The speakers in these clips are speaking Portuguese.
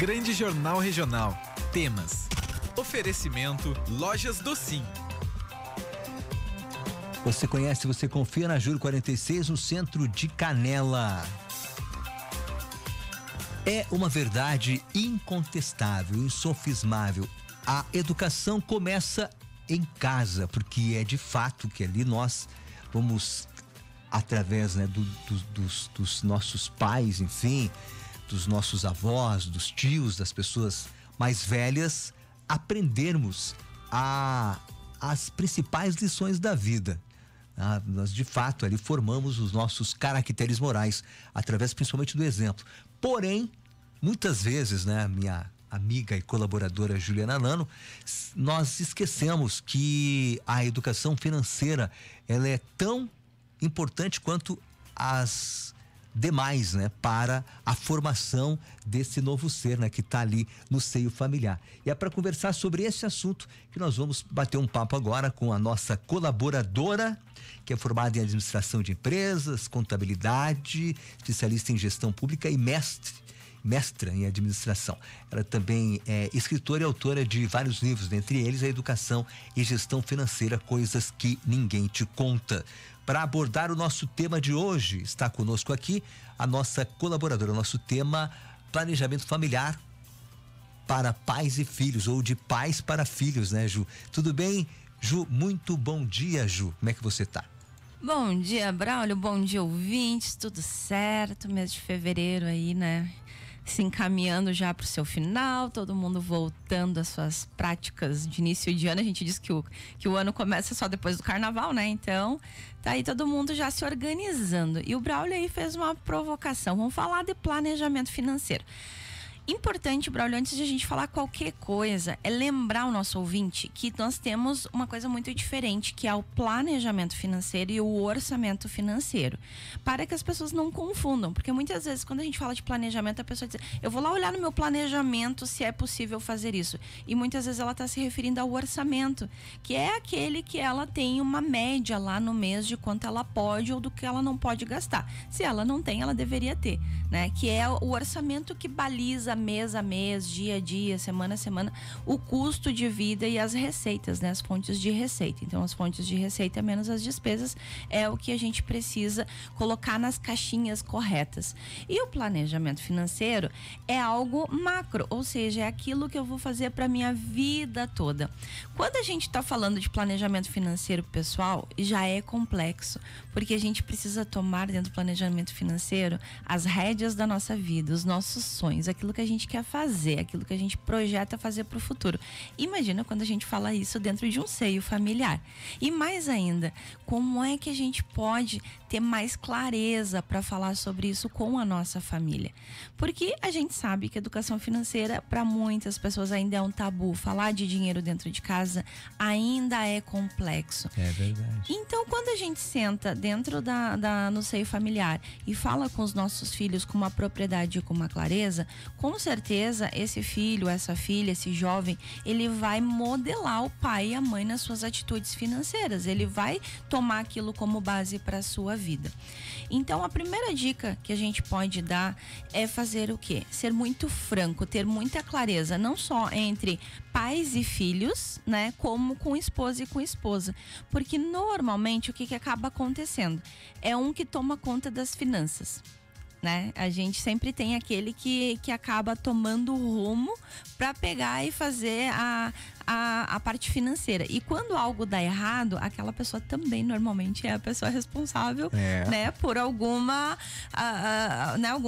Grande Jornal Regional. Temas. Oferecimento Lojas do Sim. Você conhece, você confia na Júlio 46, no centro de Canela. É uma verdade incontestável, insofismável. A educação começa em casa, porque é de fato que ali nós vamos, através, né, dos nossos pais, enfim, dos nossos avós, dos tios, das pessoas mais velhas, aprendermos as principais lições da vida. Nós de fato ali formamos os nossos caracteres morais, através principalmente do exemplo. Porém, muitas vezes, né, minha amiga e colaboradora Juliana Nano, nós esquecemos que a educação financeira, ela é tão importante quanto as demais, né, para a formação desse novo ser, né, que está ali no seio familiar. E é para conversar sobre esse assunto que nós vamos bater um papo agora com a nossa colaboradora, que é formada em administração de empresas, contabilidade, especialista em gestão pública e mestra em administração. Ela também é escritora e autora de vários livros, dentre eles A Educação e Gestão Financeira, Coisas que Ninguém Te Conta. Para abordar o nosso tema de hoje, está conosco aqui a nossa colaboradora. O nosso tema: planejamento familiar para pais e filhos, ou de pais para filhos, né, Ju? Tudo bem, Ju? Muito bom dia, Ju. Como é que você tá? Bom dia, Braulio. Bom dia, ouvintes. Tudo certo? Mês de fevereiro aí, né? Se encaminhando já para o seu final, todo mundo voltando às suas práticas de início de ano. A gente diz que o ano começa só depois do carnaval, né? Então, tá aí todo mundo já se organizando. E o Braulio aí fez uma provocação. Vamos falar de planejamento financeiro. Importante, Braulio, antes de a gente falar qualquer coisa, é lembrar o nosso ouvinte que nós temos uma coisa muito diferente, que é o planejamento financeiro e o orçamento financeiro. Para que as pessoas não confundam, porque muitas vezes quando a gente fala de planejamento, a pessoa diz: eu vou lá olhar no meu planejamento se é possível fazer isso. E muitas vezes ela está se referindo ao orçamento, que é aquele que ela tem uma média lá no mês de quanto ela pode ou do que ela não pode gastar. Se ela não tem, ela deveria ter, né? Que é o orçamento que baliza mês a mês, dia a dia, semana a semana, o custo de vida e as receitas, né? As fontes de receita. Então, as fontes de receita menos as despesas é o que a gente precisa colocar nas caixinhas corretas. E o planejamento financeiro é algo macro, ou seja, é aquilo que eu vou fazer para minha vida toda. Quando a gente está falando de planejamento financeiro pessoal, já é complexo, porque a gente precisa tomar dentro do planejamento financeiro as rédeas da nossa vida, os nossos sonhos, aquilo que a gente quer fazer, aquilo que a gente projeta fazer para o futuro. Imagina quando a gente fala isso dentro de um seio familiar. E mais ainda, como é que a gente pode ter mais clareza para falar sobre isso com a nossa família? Porque a gente sabe que a educação financeira, para muitas pessoas, ainda é um tabu. Falar de dinheiro dentro de casa ainda é complexo. É verdade. Então, quando a gente senta dentro no seio familiar e fala com os nossos filhos com uma propriedade e com uma clareza, com certeza esse filho, essa filha, esse jovem, ele vai modelar o pai e a mãe nas suas atitudes financeiras. Ele vai tomar aquilo como base para a sua vida. Então, a primeira dica que a gente pode dar é fazer o quê? Ser muito franco, ter muita clareza, não só entre pais e filhos, né, como com esposa e com esposa. Porque normalmente o que acaba acontecendo? É um que toma conta das finanças, né? A gente sempre tem aquele que acaba tomando o rumo para pegar e fazer a parte financeira. E quando algo dá errado, aquela pessoa também normalmente é a pessoa responsável, né, por algum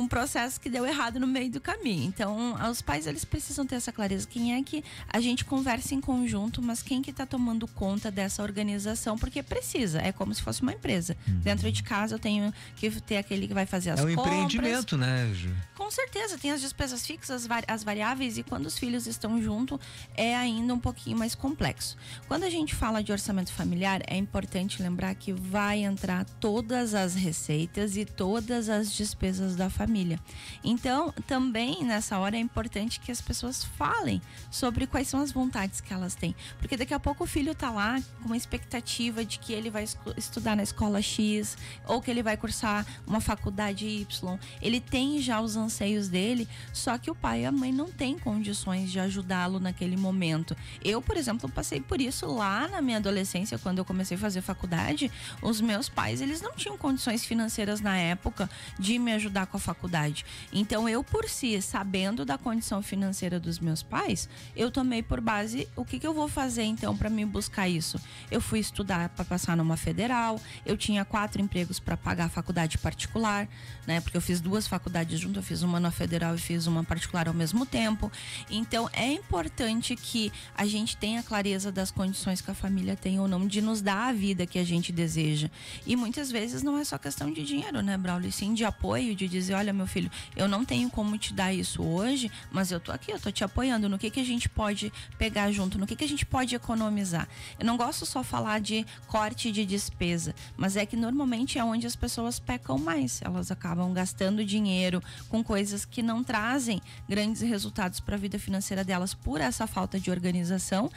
processo que deu errado no meio do caminho. Então, os pais, eles precisam ter essa clareza. Quem é que a gente conversa em conjunto, mas quem que tá tomando conta dessa organização? Porque precisa, é como se fosse uma empresa. Dentro de casa eu tenho que ter aquele que vai fazer as compras. É um empreendimento, né, Ju? Com certeza, tem as despesas fixas, as variáveis, e quando os filhos estão junto, é ainda um pouquinho mais complexo. Quando a gente fala de orçamento familiar, é importante lembrar que vai entrar todas as receitas e todas as despesas da família. Então, também nessa hora é importante que as pessoas falem sobre quais são as vontades que elas têm. Porque daqui a pouco o filho tá lá com uma expectativa de que ele vai estudar na escola X, ou que ele vai cursar uma faculdade Y, Então, ele tem já os anseios dele, só que o pai e a mãe não têm condições de ajudá-lo naquele momento. Eu, por exemplo, passei por isso lá na minha adolescência, quando eu comecei a fazer faculdade. Os meus pais, eles não tinham condições financeiras na época de me ajudar com a faculdade. Então, eu por si, sabendo da condição financeira dos meus pais, eu tomei por base o que eu vou fazer então para me buscar isso. Eu fui estudar para passar numa federal, eu tinha 4 empregos para pagar a faculdade particular, né? Porque eu fiz 2 faculdades junto, eu fiz uma na federal e fiz uma particular ao mesmo tempo. Então, é importante que a gente tenha clareza das condições que a família tem ou não de nos dar a vida que a gente deseja. E muitas vezes não é só questão de dinheiro, né, Braulio? Sim, de apoio, de dizer, olha, meu filho, eu não tenho como te dar isso hoje, mas eu tô aqui, eu tô te apoiando. No que a gente pode pegar junto? No que a gente pode economizar? Eu não gosto só falar de corte de despesa, mas é que normalmente é onde as pessoas pecam mais. Elas acabam gastando dinheiro com coisas que não trazem grandes resultados para a vida financeira delas por essa falta de organização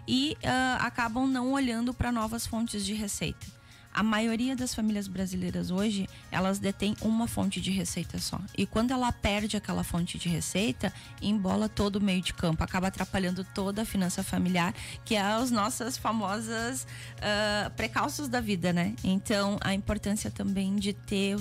e acabam não olhando para novas fontes de receita. A maioria das famílias brasileiras hoje, elas detêm uma fonte de receita só. E quando ela perde aquela fonte de receita, embola todo o meio de campo, acaba atrapalhando toda a finança familiar, que é as nossas famosas precalços da vida, né? Então, a importância também de ter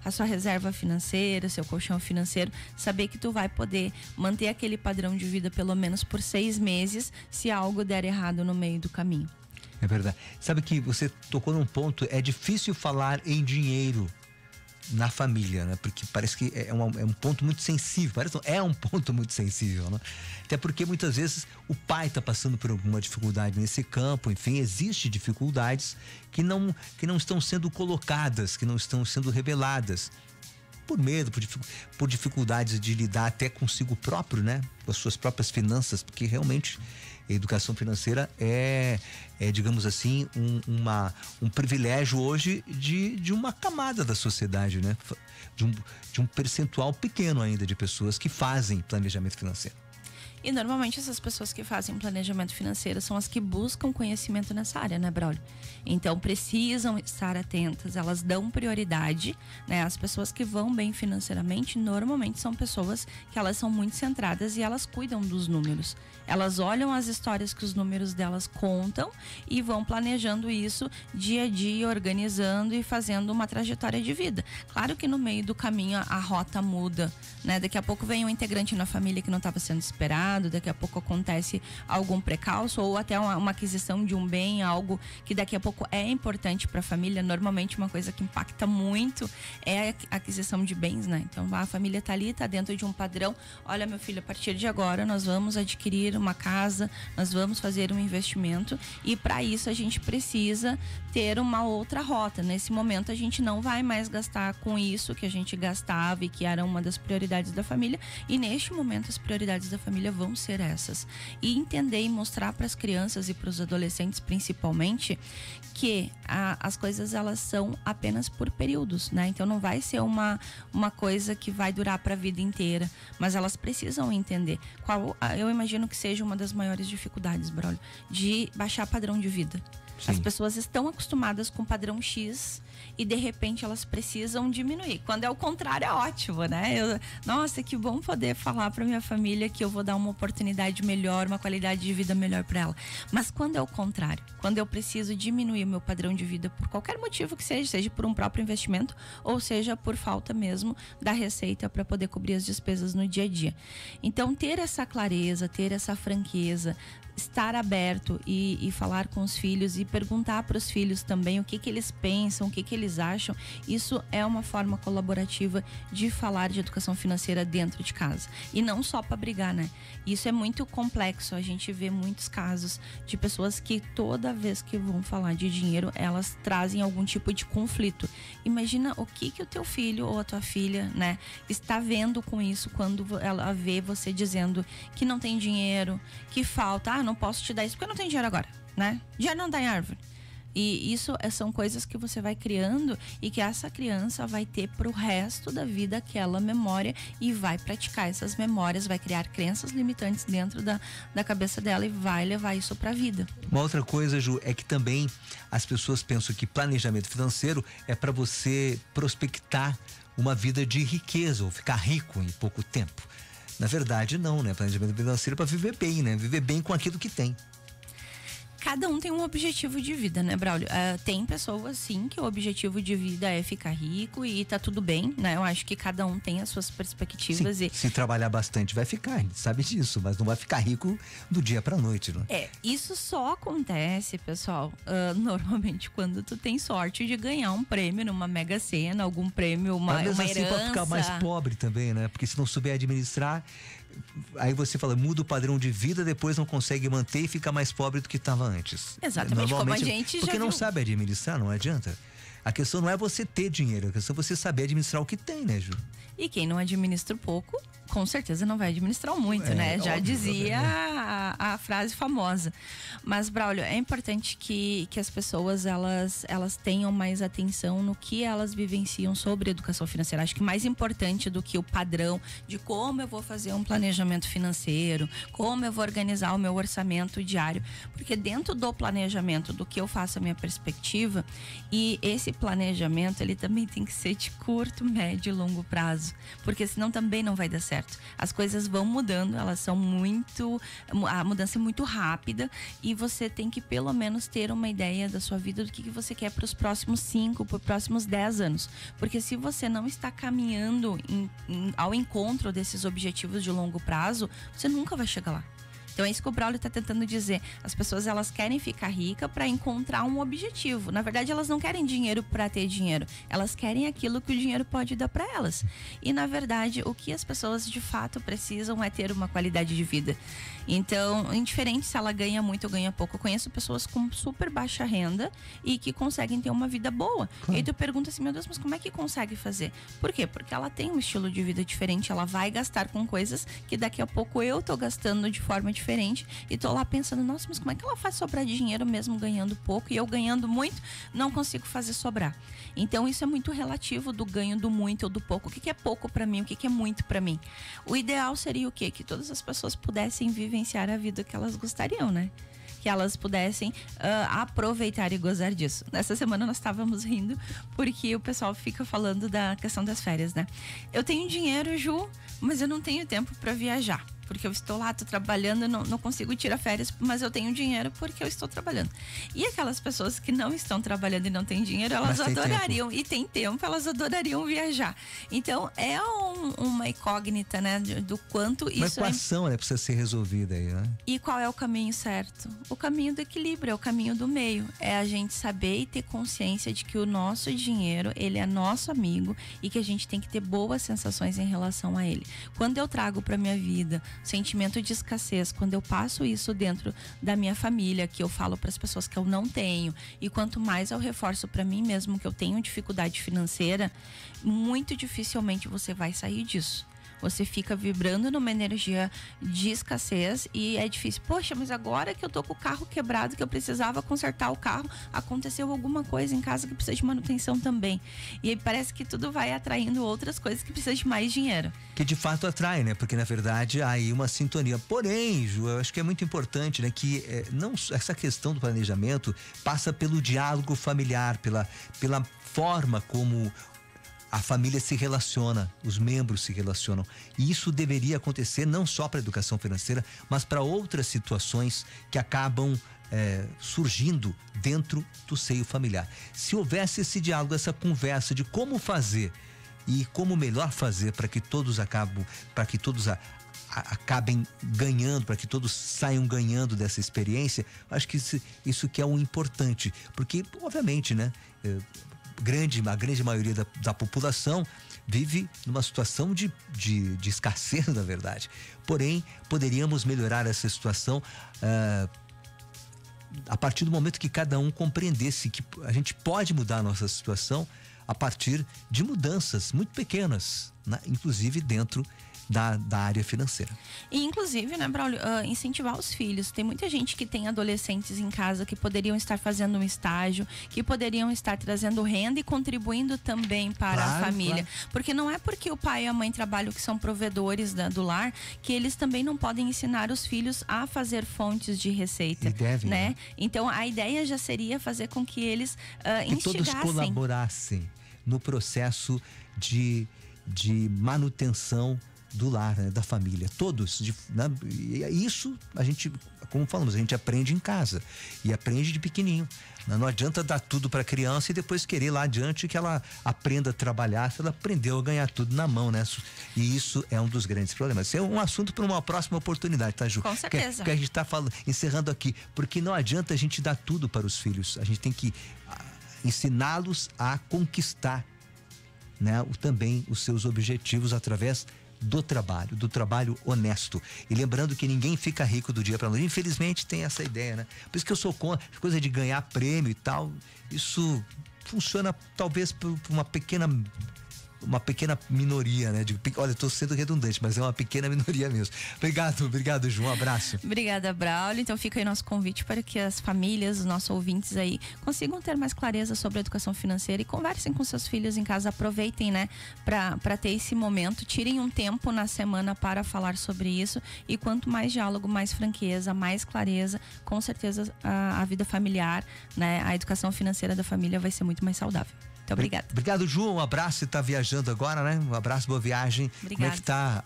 a sua reserva financeira, seu colchão financeiro, saber que tu vai poder manter aquele padrão de vida pelo menos por 6 meses, se algo der errado no meio do caminho. É verdade. Sabe que você tocou num ponto, é difícil falar em dinheiro na família, né? Porque parece que é um ponto muito sensível. Parece não, é um ponto muito sensível, né? Até porque muitas vezes o pai está passando por alguma dificuldade nesse campo, enfim, existem dificuldades que não estão sendo colocadas, que não estão sendo reveladas. Por medo, por dificuldades de lidar até consigo próprio, né? Com as suas próprias finanças, porque realmente a educação financeira é digamos assim, um privilégio hoje de uma camada da sociedade, né? De um percentual pequeno ainda de pessoas que fazem planejamento financeiro. E normalmente essas pessoas que fazem planejamento financeiro são as que buscam conhecimento nessa área, né, Braulio? Então precisam estar atentas, elas dão prioridade, né? As pessoas que vão bem financeiramente normalmente são pessoas que elas são muito centradas e elas cuidam dos números. Elas olham as histórias que os números delas contam e vão planejando isso dia a dia, organizando e fazendo uma trajetória de vida. Claro que no meio do caminho a rota muda, né? Daqui a pouco vem um integrante na família que não estava sendo esperado, daqui a pouco acontece algum precalço ou até uma aquisição de um bem, algo que daqui a pouco é importante para a família. Normalmente uma coisa que impacta muito é a aquisição de bens, né? Então a família tá ali, tá dentro de um padrão. Olha, meu filho, a partir de agora nós vamos adquirir uma casa, nós vamos fazer um investimento e para isso a gente precisa ter uma outra rota. Nesse momento a gente não vai mais gastar com isso que a gente gastava e que era uma das prioridades da família, e neste momento as prioridades da família vão ser essas. E entender e mostrar para as crianças e para os adolescentes principalmente que as coisas elas são apenas por períodos, né? Então não vai ser uma coisa que vai durar para a vida inteira, mas elas precisam entender eu imagino que seja uma das maiores dificuldades, Braulio, de baixar padrão de vida. Sim. As pessoas estão acostumadas com padrão X e de repente elas precisam diminuir. Quando é o contrário é ótimo, né? Nossa, que bom poder falar para minha família que eu vou dar uma oportunidade melhor, uma qualidade de vida melhor para ela. Mas quando é o contrário, quando eu preciso diminuir o meu padrão de vida por qualquer motivo que seja por um próprio investimento ou seja por falta mesmo da receita para poder cobrir as despesas no dia a dia. Então ter essa clareza, ter essa franqueza, estar aberto e falar com os filhos e perguntar para os filhos também o que eles pensam, o que eles acham. Isso é uma forma colaborativa de falar de educação financeira dentro de casa. E não só para brigar, né? Isso é muito complexo. A gente vê muitos casos de pessoas que toda vez que vão falar de dinheiro, elas trazem algum tipo de conflito. Imagina o que o teu filho ou a tua filha, né, está vendo com isso quando ela vê você dizendo que não tem dinheiro, que falta, não posso te dar isso porque eu não tenho dinheiro agora, né? Dinheiro não dá em árvore. E isso são coisas que você vai criando e que essa criança vai ter pro resto da vida aquela memória e vai praticar essas memórias, vai criar crenças limitantes dentro da cabeça dela e vai levar isso pra vida. Uma outra coisa, Ju, é que também as pessoas pensam que planejamento financeiro é para você prospectar uma vida de riqueza ou ficar rico em pouco tempo. Na verdade, não, né? Planejamento financeiro é para viver bem, né? Viver bem com aquilo que tem. Cada um tem um objetivo de vida, né, Braulio? Tem pessoas, sim, que o objetivo de vida é ficar rico e tá tudo bem, né? Eu acho que cada um tem as suas perspectivas. Sim, se trabalhar bastante vai ficar, a gente sabe disso, mas não vai ficar rico do dia pra noite, né? Isso só acontece, pessoal, normalmente quando tu tem sorte de ganhar um prêmio numa Mega Sena, algum prêmio, uma assim, herança. Pra ficar mais pobre também, né? Porque se não souber administrar, aí você fala, muda o padrão de vida, depois não consegue manter e fica mais pobre do que estava antes. Exatamente, como a gente já porque não viu. sabe administrar, não adianta. A questão não é você ter dinheiro, a questão é você saber administrar o que tem, né, Ju? E quem não administra o pouco, com certeza não vai administrar o muito, né? Já óbvio, dizia né? a frase famosa. Mas, Braulio, é importante que as pessoas, elas tenham mais atenção no que elas vivenciam sobre educação financeira. Acho que mais importante do que o padrão de como eu vou fazer um planejamento financeiro, como eu vou organizar o meu orçamento diário. Porque dentro do planejamento, do que eu faço a minha perspectiva, e esse planejamento, ele também tem que ser de curto, médio e longo prazo. Porque senão também não vai dar certo. As coisas vão mudando, elas são a mudança é muito rápida e você tem que pelo menos ter uma ideia da sua vida, do que você quer para os próximos 5, para os próximos 10 anos. Porque se você não está caminhando ao encontro desses objetivos de longo prazo, você nunca vai chegar lá. Então é isso que o Braulio está tentando dizer. As pessoas, elas querem ficar ricas para encontrar um objetivo. Na verdade, elas não querem dinheiro para ter dinheiro. Elas querem aquilo que o dinheiro pode dar para elas. E na verdade, o que as pessoas de fato precisam é ter uma qualidade de vida. Então, indiferente se ela ganha muito ou ganha pouco, eu conheço pessoas com super baixa renda e que conseguem ter uma vida boa. Claro. E aí tu pergunta assim, meu Deus, mas como é que consegue fazer? Por quê? Porque ela tem um estilo de vida diferente, ela vai gastar com coisas que daqui a pouco eu tô gastando de forma diferente e tô lá pensando, nossa, mas como é que ela faz sobrar dinheiro mesmo ganhando pouco e eu ganhando muito, não consigo fazer sobrar. Então isso é muito relativo do ganho do muito ou do pouco. O que é pouco para mim, o que é muito para mim? O ideal seria o quê? Que todas as pessoas pudessem vivenciar a vida que elas gostariam, né? Que elas pudessem aproveitar e gozar disso. Nessa semana nós estávamos rindo porque o pessoal fica falando da questão das férias, né? Eu tenho dinheiro, Ju, mas eu não tenho tempo para viajar. Porque eu estou lá, estou trabalhando, não consigo tirar férias, mas eu tenho dinheiro porque eu estou trabalhando. E aquelas pessoas que não estão trabalhando e não têm dinheiro, elas adorariam, e tem tempo, elas adorariam viajar. Então, é uma incógnita, né, do quanto isso é. Uma equação, né, precisa ser resolvida aí, né? E qual é o caminho certo? O caminho do equilíbrio, é o caminho do meio. É a gente saber e ter consciência de que o nosso dinheiro, ele é nosso amigo e que a gente tem que ter boas sensações em relação a ele. Quando eu trago para minha vida sentimento de escassez, quando eu passo isso dentro da minha família, que eu falo para as pessoas que eu não tenho, e quanto mais eu reforço para mim mesmo que eu tenho dificuldade financeira, muito dificilmente você vai sair disso. Você fica vibrando numa energia de escassez e é difícil. Poxa, mas agora que eu tô com o carro quebrado, que eu precisava consertar o carro, aconteceu alguma coisa em casa que precisa de manutenção também. E aí parece que tudo vai atraindo outras coisas que precisam de mais dinheiro. Que de fato atrai, né? Porque na verdade há aí uma sintonia. Porém, Ju, eu acho que é muito importante, né? Que não, essa questão do planejamento passa pelo diálogo familiar, pela forma como a família se relaciona, os membros se relacionam. E isso deveria acontecer não só para a educação financeira, mas para outras situações que acabam surgindo dentro do seio familiar. Se houvesse esse diálogo, essa conversa de como fazer e como melhor fazer para que todos acabem ganhando, para que todos saiam ganhando dessa experiência, acho que isso que é um importante. Porque, obviamente, né? A grande maioria da população vive numa situação de escassez, na verdade. Porém, poderíamos melhorar essa situação a partir do momento que cada um compreendesse que a gente pode mudar a nossa situação a partir de mudanças muito pequenas, né? Inclusive dentro da área financeira. E inclusive, né, Braulio, incentivar os filhos. Tem muita gente que tem adolescentes em casa que poderiam estar fazendo um estágio, que poderiam estar trazendo renda e contribuindo também para a família. Claro. Porque não é porque o pai e a mãe trabalham, que são provedores do lar, que eles também não podem ensinar os filhos a fazer fontes de receita. E devem, né? Então a ideia já seria fazer com que eles instigassem. Que todos colaborassem. no processo de manutenção do lar, né, da família, todos, né? E isso a gente, como falamos, a gente aprende em casa e aprende de pequenininho. Não adianta dar tudo para a criança e depois querer lá adiante que ela aprenda a trabalhar, se ela aprendeu a ganhar tudo na mão, né? E isso é um dos grandes problemas. Isso é um assunto para uma próxima oportunidade, tá, Ju? Com certeza. Que a gente está encerrando aqui, porque não adianta a gente dar tudo para os filhos, a gente tem que ensiná-los a conquistar, né, também os seus objetivos através do trabalho honesto. E lembrando que ninguém fica rico do dia para noite. Infelizmente tem essa ideia, né? Por isso que eu sou contra coisa de ganhar prêmio e tal. Isso funciona talvez por uma pequena minoria, né? Olha, eu tô sendo redundante, mas é uma pequena minoria mesmo. Obrigado, Ju, um abraço. Obrigada, Braulio. Então fica aí nosso convite para que as famílias, os nossos ouvintes aí, consigam ter mais clareza sobre a educação financeira e conversem com seus filhos em casa, aproveitem, né, para ter esse momento, tirem um tempo na semana para falar sobre isso, e quanto mais diálogo, mais franqueza, mais clareza, com certeza a vida familiar, né, a educação financeira da família vai ser muito mais saudável. Muito obrigada. Obrigado, Ju. Um abraço. Você tá viajando agora, né? Um abraço, boa viagem. Obrigada. Como é que tá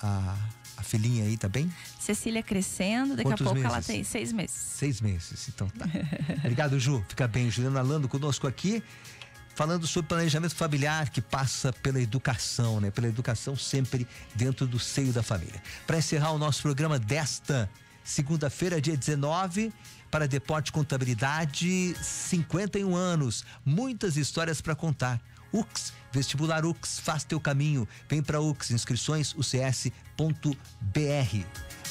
a filhinha aí, tá bem? Cecília crescendo, daqui Quantos a pouco meses? Ela tem 6 meses. 6 meses, então tá. Obrigado, Ju. Fica bem. Juliana Lando conosco aqui, falando sobre planejamento familiar que passa pela educação, né? Pela educação sempre dentro do seio da família. Para encerrar o nosso programa desta segunda-feira, dia 19, para Deporte Contabilidade, 51 anos, muitas histórias para contar. UX, vestibular UX, faz teu caminho, vem para UX, inscrições ucs.br.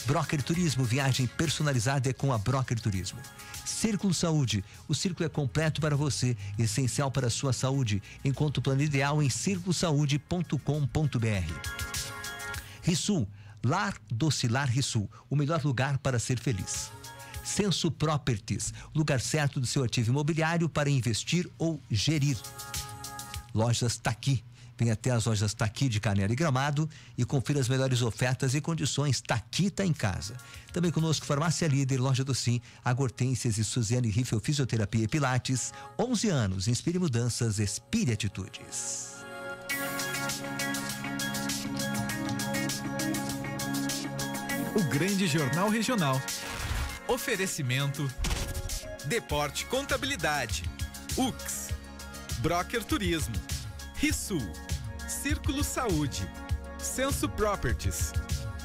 Broker Turismo, viagem personalizada é com a Broker Turismo. Círculo Saúde, o círculo é completo para você, essencial para a sua saúde. Encontre o plano ideal em circulosaude.com.br. Rissul, Lar Docilar Rissul, o melhor lugar para ser feliz. Censo Properties, lugar certo do seu ativo imobiliário para investir ou gerir. Lojas Taqui, vem até as lojas Taqui de Canela e Gramado e confira as melhores ofertas e condições. Taqui tá em casa. Também conosco Farmácia Líder, Loja do Sim, Agortências e Suziane Riffel Fisioterapia e Pilates. 11 anos, inspire mudanças, expire atitudes. O Grande Jornal Regional. Oferecimento Deporte Contabilidade, UX, Broker Turismo, Rissul, Círculo Saúde, Censo Properties,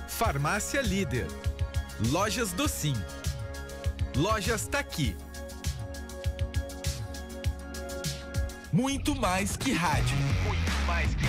Farmácia Líder, Lojas Docim, Lojas Taqui. Muito mais que rádio. Muito mais que